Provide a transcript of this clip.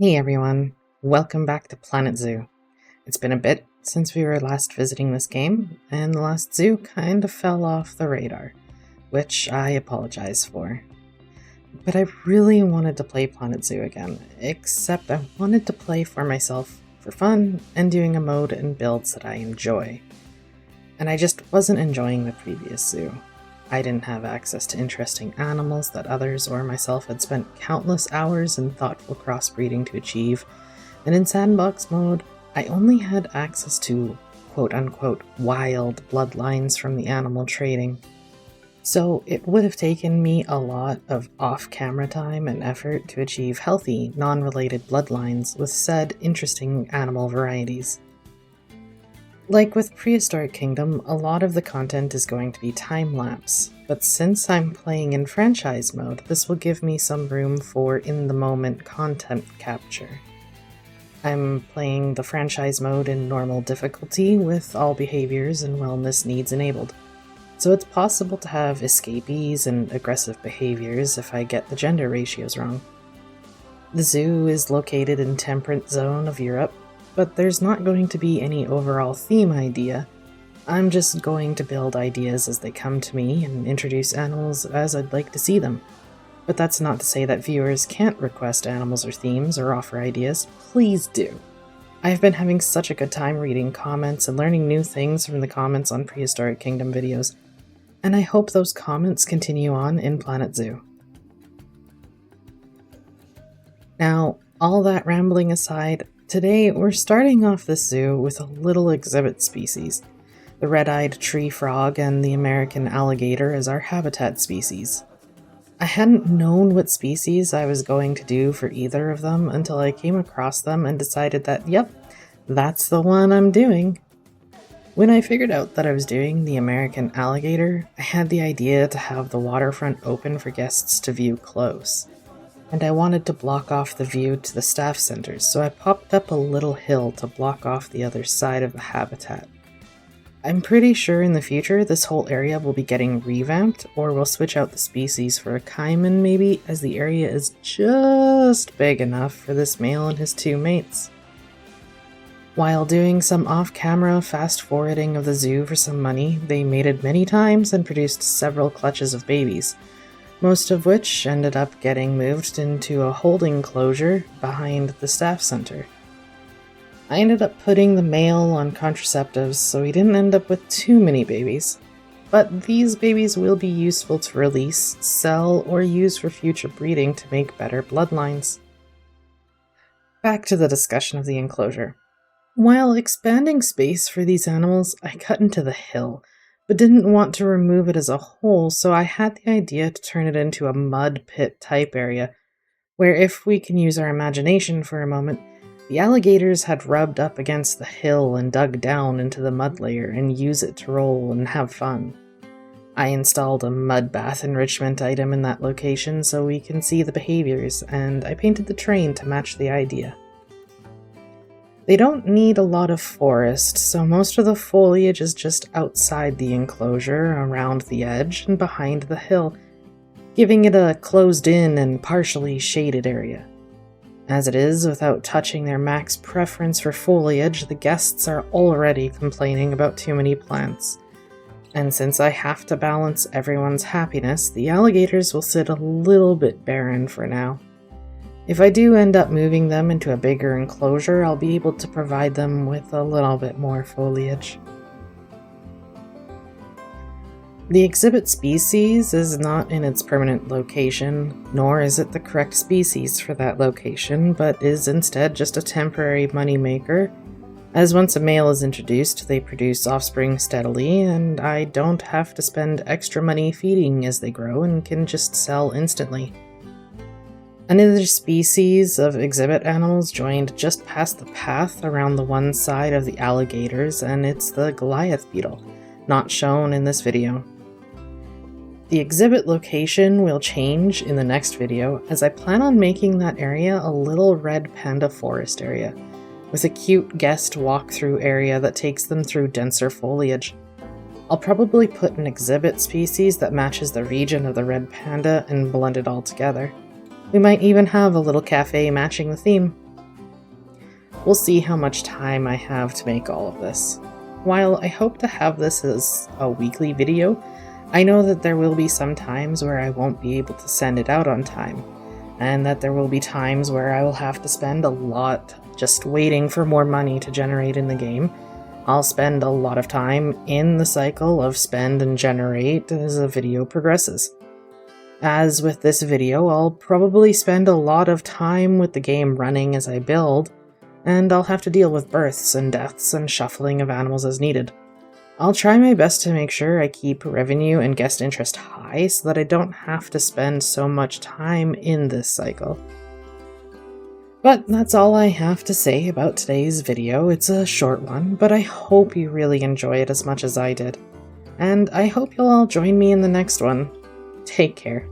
Hey everyone, welcome back to Planet Zoo. It's been a bit since we were last visiting this game, and the last zoo kind of fell off the radar, which I apologize for. But I really wanted to play Planet Zoo again, except I wanted to play for myself for fun and doing a mode and builds that I enjoy. And I just wasn't enjoying the previous zoo. I didn't have access to interesting animals that others or myself had spent countless hours in thoughtful crossbreeding to achieve, and in sandbox mode, I only had access to quote-unquote wild bloodlines from the animal trading. So it would have taken me a lot of off-camera time and effort to achieve healthy, non-related bloodlines with said interesting animal varieties. Like with Prehistoric Kingdom, a lot of the content is going to be time-lapse, but since I'm playing in franchise mode, this will give me some room for in-the-moment content capture. I'm playing the franchise mode in normal difficulty with all behaviors and wellness needs enabled, so it's possible to have escapees and aggressive behaviors if I get the gender ratios wrong. The zoo is located in Temperate Zone of Europe, but there's not going to be any overall theme idea. I'm just going to build ideas as they come to me and introduce animals as I'd like to see them. But that's not to say that viewers can't request animals or themes or offer ideas. Please do. I've been having such a good time reading comments and learning new things from the comments on Prehistoric Kingdom videos, and I hope those comments continue on in Planet Zoo. Now, all that rambling aside, today, we're starting off the zoo with a little exhibit species, the red-eyed tree frog and the American alligator as our habitat species. I hadn't known what species I was going to do for either of them until I came across them and decided that, yep, that's the one I'm doing. When I figured out that I was doing the American alligator, I had the idea to have the waterfront open for guests to view close. And I wanted to block off the view to the staff centers, so I popped up a little hill to block off the other side of the habitat. I'm pretty sure in the future this whole area will be getting revamped, or we'll switch out the species for a caiman maybe, as the area is just big enough for this male and his two mates. While doing some off-camera fast-forwarding of the zoo for some money, they mated many times and produced several clutches of babies, most of which ended up getting moved into a holding enclosure behind the staff center. I ended up putting the male on contraceptives, so he didn't end up with too many babies. But these babies will be useful to release, sell, or use for future breeding to make better bloodlines. Back to the discussion of the enclosure. While expanding space for these animals, I cut into the hill, but didn't want to remove it as a whole, so I had the idea to turn it into a mud pit type area, where if we can use our imagination for a moment, the alligators had rubbed up against the hill and dug down into the mud layer and use it to roll and have fun. I installed a mud bath enrichment item in that location so we can see the behaviors, and I painted the terrain to match the idea. They don't need a lot of forest, so most of the foliage is just outside the enclosure, around the edge, and behind the hill, giving it a closed-in and partially shaded area. As it is, without touching their max preference for foliage, the guests are already complaining about too many plants. And since I have to balance everyone's happiness, the alligators will sit a little bit barren for now. If I do end up moving them into a bigger enclosure, I'll be able to provide them with a little bit more foliage. The exhibit species is not in its permanent location, nor is it the correct species for that location, but is instead just a temporary moneymaker, as once a male is introduced, they produce offspring steadily, and I don't have to spend extra money feeding as they grow and can just sell instantly. Another species of exhibit animals joined just past the path around the one side of the alligators, and it's the Goliath beetle, not shown in this video. The exhibit location will change in the next video, as I plan on making that area a little red panda forest area, with a cute guest walkthrough area that takes them through denser foliage. I'll probably put an exhibit species that matches the region of the red panda and blend it all together. We might even have a little cafe matching the theme. We'll see how much time I have to make all of this. While I hope to have this as a weekly video, I know that there will be some times where I won't be able to send it out on time, and that there will be times where I will have to spend a lot just waiting for more money to generate in the game. I'll spend a lot of time in the cycle of spend and generate as a video progresses. As with this video, I'll probably spend a lot of time with the game running as I build, and I'll have to deal with births and deaths and shuffling of animals as needed. I'll try my best to make sure I keep revenue and guest interest high so that I don't have to spend so much time in this cycle. But that's all I have to say about today's video. It's a short one, but I hope you really enjoy it as much as I did. And I hope you'll all join me in the next one. Take care.